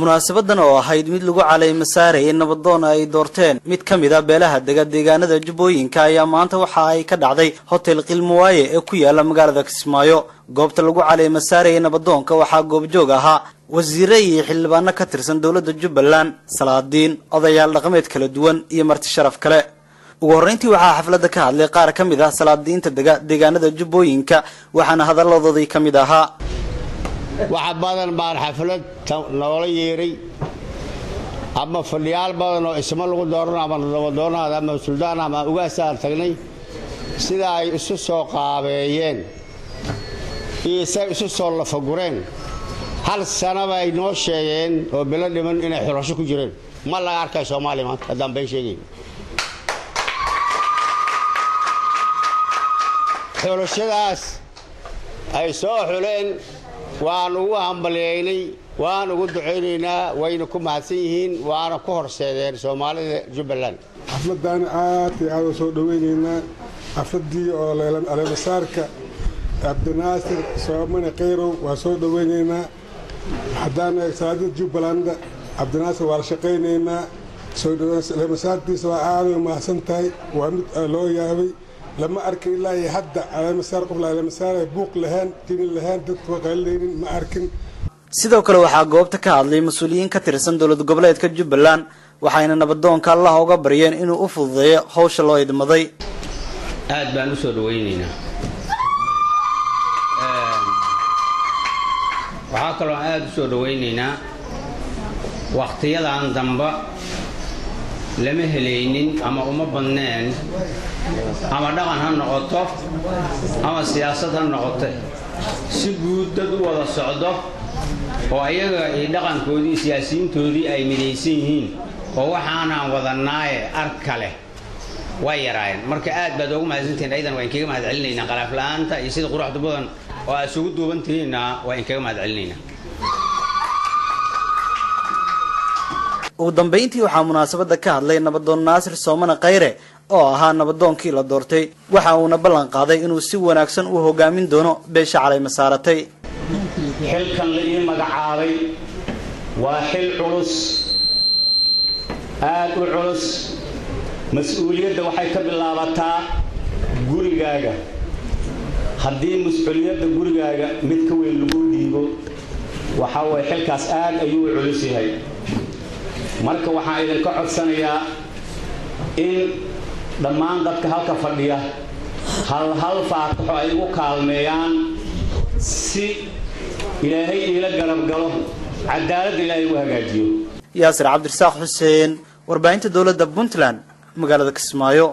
munaasabadan oo ahayd mid lagu caleemo saaray nabadoon ay doorteen mid kamid ah beelaha deegaanada Jubbooyinka ayaa maanta waxa ay ka dhacday hotel Qilmawaaye ee ku yaala magaalada Kismaayo. goobta lagu caleemo saaray nabadoonka waxa goob joog ahaa wasiirro iyo xildhibaano ka tirsan dawladda Jubbaland, salaadiin, odayaal dhaqameed kala duwan iyo marti sharaf kale. ugu horeyntii waxa xafladda ka hadlay qaar kamid ah salaadiinta deegaanada Jubbooyinka waxaana hadalladoodii kamid ahaa waxa badan baan xaflad noola yeeray ama fadhiyaal badan oo isma lagu dooran ama nabadoonada ama suldaan ama ugaasaan tagnay sida ay isu soo qaabeeyeen iyo say isu soo lafagureen hal sano bay noo sheegeen oo bilo dhiman inay xurasho ku jireen ma laga arkay Soomaaliya maanta haddaan bay sheegeen xurashadaas ay soo xuleen waan ugu hambalyeynay waan ugu duceynaynaa wayna ku mahadsan yihiin waana ku horseedeen Soomaalida Jubbaland xafladan aad soo dhaweynaynaa xafladii oo caleemo saarka Abdinaasir Soomane Khayrow waa soo dhaweynaynaa haddaan salaadida Jubbaland Abdinaasir waa shaqeynaynaa soo dhaweynaa caleemo saarkiisa waa aad u mahadsan tahay waa mid loo yaabay lama arkin ilaa hadda caleemo saar qof la caleemo saar buuq lahayn tin lahayn dadku qaleeyeen ma arkin. sidoo kale waxa goobta ka hadlay mas'uuliyiin ka tirsan dawlad goboleedka Jubbaland waxayna nabadoonka Allah uga baryeen inuu u fududeeyo hawsha loo idmaday. aad baan u soo dhaweynaynaa waxa kale oo aad u soo dhaweynaynaa waqtiyadan damba lama helaynin ama uma badneen ama dhaqan ha noqoto ama siyaasad ha noqoto si guud dad u wada socdo oo ayaga ay dhaqankoodii siyaasiyiintoodii ay midaysan yihiin oo waxaan wadanaaye arkale way yaraayeen marka aad baad ugu mahadsantiin aydan waan kaga mahad celinaynaa qalaaf la'aanta iyo sida quruxda badan oo aad isugu duubantihiina waan kaga mahad celinaynaa. ugu dambeyntii waxa munaasabada ka hadlay nabadoon Naasir Soomane Khayre oo ahaa nabadoonkii la doortay waxa uu ballan qaaday inuu si wanaagsan u hogaamin doono beesha caleemo saaratay. xilkan la ii magacaabay waa xil culus aad u culus mas'uuliyadda waxay ka bilaabataa gurigaaga haddii mas'uuliyadda gurigaaga mid ka weyn lagu dhiibo waxa way xilkaas aad ayuu u culus yahay marka waxaan idinka codsanayaa in dhammaan dadka halka fadhiya hal faataxo ay ugu kaalmeeyaan si ilaahay ila garab galo cadaalad ilaahay u hagaajiyo. Yaasir Cabdirasaaq Xuseen warbaahinta dawladda Puntland magaalada Kismaayo.